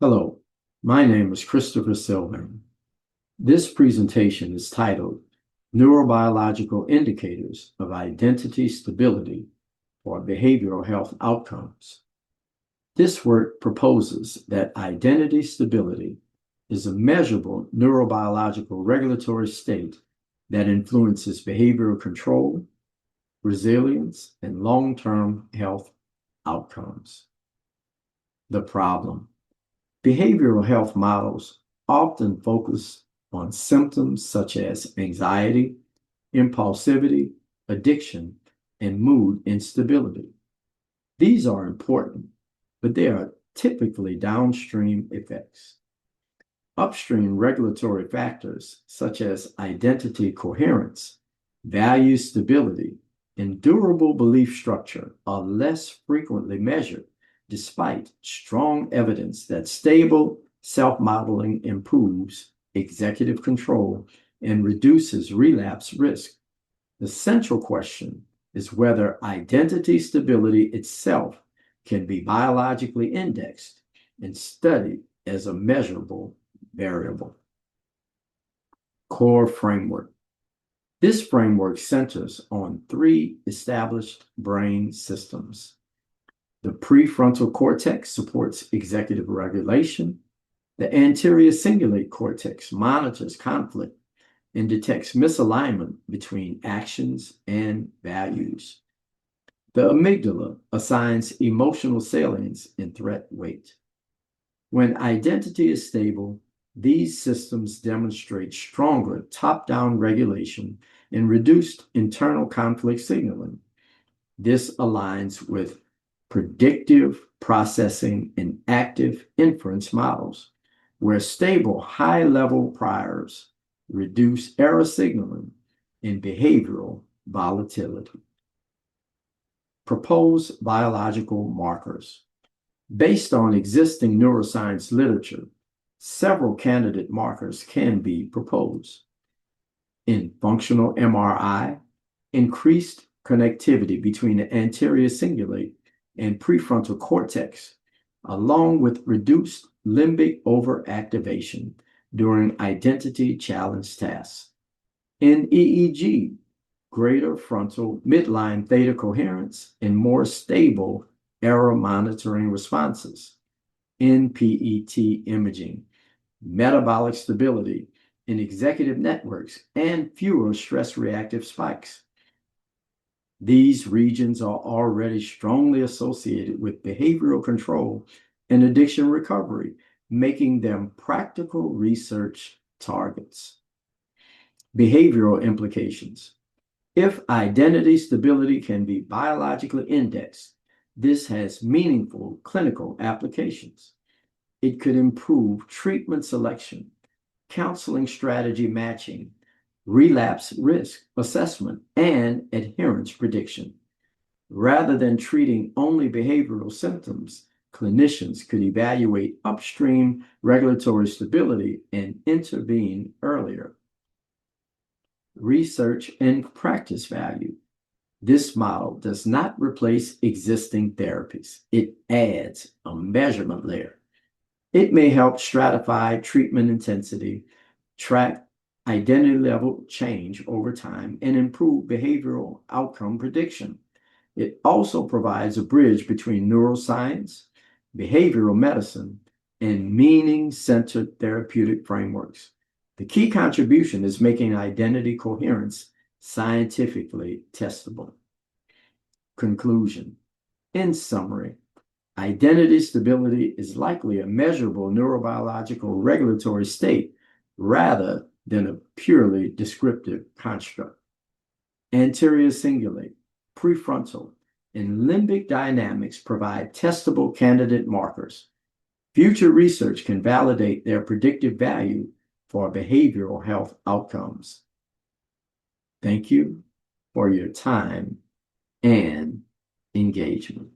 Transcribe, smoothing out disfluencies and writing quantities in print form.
Hello, my name is Christopher Sylvain. This presentation is titled Neurobiological Indicators of Identity Stability for Behavioral Health Outcomes. This work proposes that identity stability is a measurable neurobiological regulatory state that influences behavioral control, resilience, and long-term health outcomes. The problem. Behavioral health models often focus on symptoms such as anxiety, impulsivity, addiction, and mood instability. These are important, but they are typically downstream effects. Upstream regulatory factors such as identity coherence, value stability, and durable belief structure are less frequently measured, despite strong evidence that stable self-modeling improves executive control and reduces relapse risk. The central question is whether identity stability itself can be biologically indexed and studied as a measurable variable. Core framework. This framework centers on three established brain systems. The prefrontal cortex supports executive regulation. The anterior cingulate cortex monitors conflict and detects misalignment between actions and values. The amygdala assigns emotional salience and threat weight. When identity is stable, these systems demonstrate stronger top-down regulation and reduced internal conflict signaling. This aligns with predictive processing and active inference models, where stable high-level priors reduce error signaling and behavioral volatility. Proposed biological markers. Based on existing neuroscience literature, several candidate markers can be proposed. In functional MRI, increased connectivity between the anterior cingulate and prefrontal cortex, along with reduced limbic overactivation during identity challenge tasks. In EEG, greater frontal midline theta coherence and more stable error monitoring responses. In PET imaging, metabolic stability in executive networks and fewer stress-reactive spikes. These regions are already strongly associated with behavioral control and addiction recovery, making them practical research targets. Behavioral implications. If identity stability can be biologically indexed, this has meaningful clinical applications. It could improve treatment selection, counseling strategy matching, relapse risk assessment, and adherence prediction. Rather than treating only behavioral symptoms, clinicians could evaluate upstream regulatory stability and intervene earlier. Research and practice value. This model does not replace existing therapies. It adds a measurement layer. It may help stratify treatment intensity, track identity level change over time, and improve behavioral outcome prediction. It also provides a bridge between neuroscience, behavioral medicine, and meaning-centered therapeutic frameworks. The key contribution is making identity coherence scientifically testable. Conclusion. In summary, identity stability is likely a measurable neurobiological regulatory state rather than a purely descriptive construct. Anterior cingulate, prefrontal, and limbic dynamics provide testable candidate markers. Future research can validate their predictive value for behavioral health outcomes. Thank you for your time and engagement.